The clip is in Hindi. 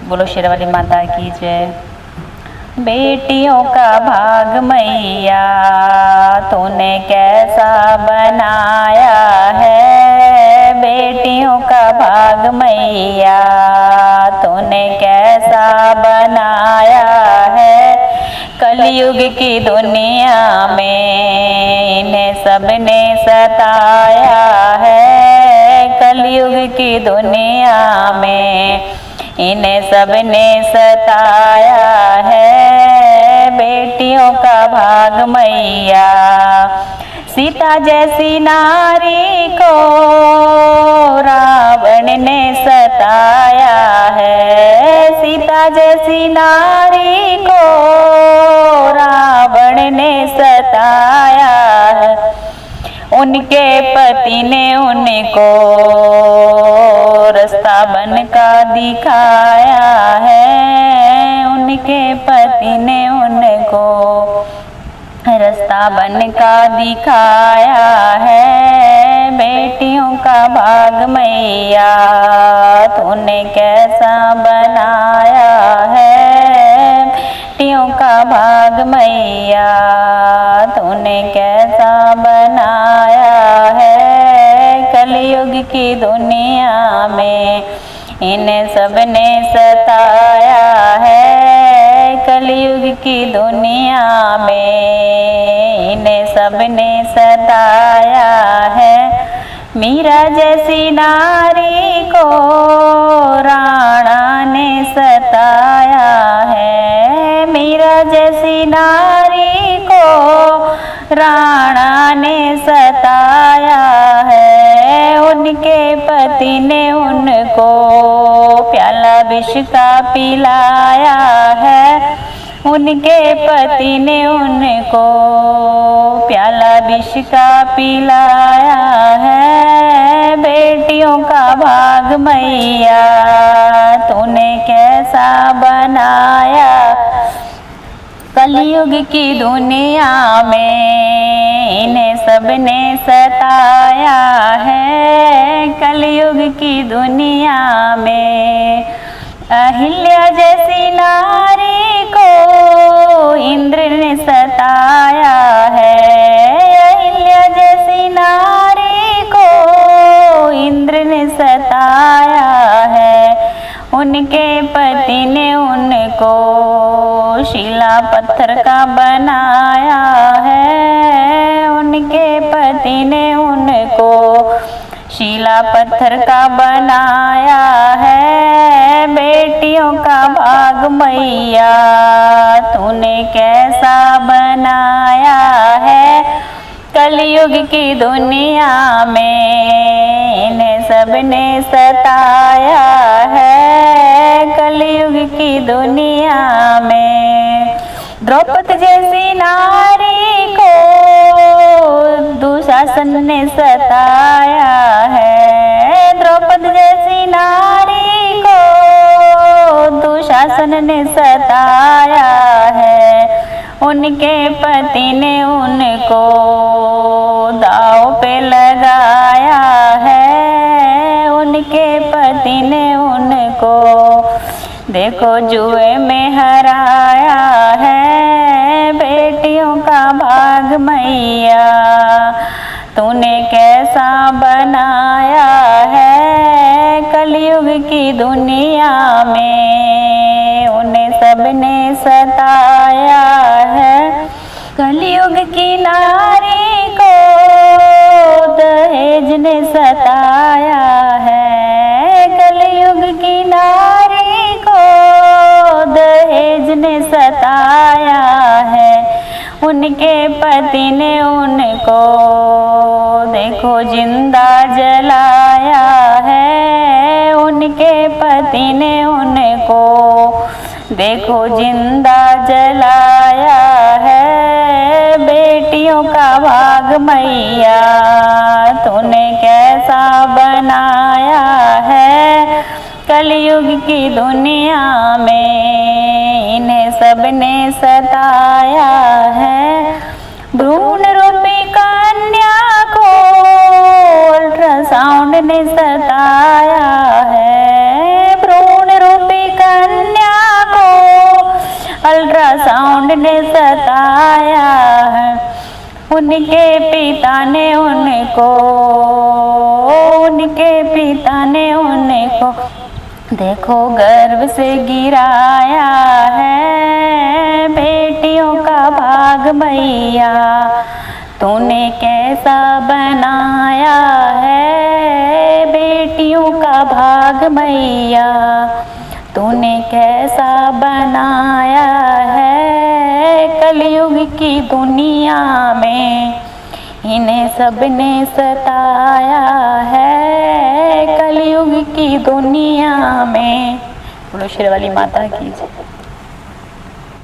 बोलो शेरावाली माता की जय। बेटियों का भाग मैया तूने कैसा बनाया है, बेटियों का भाग मैया तूने कैसा बनाया है। कलयुग की दुनिया में इन्हें सबने सताया है, कलयुग की दुनिया में इन्हें सबने सताया है। बेटियों का भाग मैया सीता जैसी नारी को रावण ने सताया है, सीता जैसी नारी को रावण ने सताया है। उनके पति ने उनको रास्ता बनका दिखाया है, उनके पति ने उनको रास्ता बनका दिखाया है। बेटियों का भाग मैया तूने कैसा बनाया है, बेटियों का भाग मैया तूने कैसा बनाया है। कलयुग की दुनिया में इन्हें सबने सताया है, कलयुग की दुनिया में इन्हें सबने सताया है। मीरा जैसी नारी को राणा ने सताया है, मीरा जैसी नारी को राणा ने सताया है। उनके पति ने उनको प्याला विष का पिलाया है, उनके पति ने उनको प्याला विष का पिलाया है। बेटियों का भाग मैया तूने कैसा बनाया, कलयुग की दुनिया में इन्हें सबने सताया है, कलयुग की दुनिया में। अहिल्या जैसी नारी को इंद्र ने सताया है, अहिल्या जैसी नारी को इंद्र ने सताया है। उनके पति ने उनको शिला पत्थर का बनाया है, उनके पति ने उनको शिला पत्थर का बनाया है। बेटियों का भाग मैया तूने कैसा बनाया है, कलयुग की दुनिया में इन्हें सबने सताया है, कलयुग की दुनिया में। द्रौपदी जैसी नारी को दुशासन ने सताया है, द्रौपदी जैसी नारी को दुशासन ने सताया है। उनके पति ने उनको दाव पे लगाया है, उनके पति ने उनको देखो जुए में हराया है। बेटियों का भाग मैया तूने कैसा बनाया है, कलयुग की दुनिया में उन्हें सबने सताया है। कलयुग की नारी को दहेज ने सताया है, कलयुग की नारी को दहेज ने सताया है। उनके पति ने उनको देखो जिंदा जलाया है, उनके पति ने उनको देखो जिंदा जलाया है। बेटियों का भाग मैया तूने कैसा बनाया है, कलयुग की दुनिया में इन्हें सबने सताया है। भ्रूण रूपी कन्या को अल्ट्रासाउंड ने सताया है, भ्रूण रूपी कन्या ने सताया है, उनके पिता ने उनको देखो गर्व से गिराया है। बेटियों का भाग मैया तूने कैसा बनाया है, बेटियों का भाग मैया तूने कैसा बनाया है। कलयुग की दुनिया में इन्हें सबने सताया है, कलयुग की दुनिया में। बोलो शेर वाली माता की जय।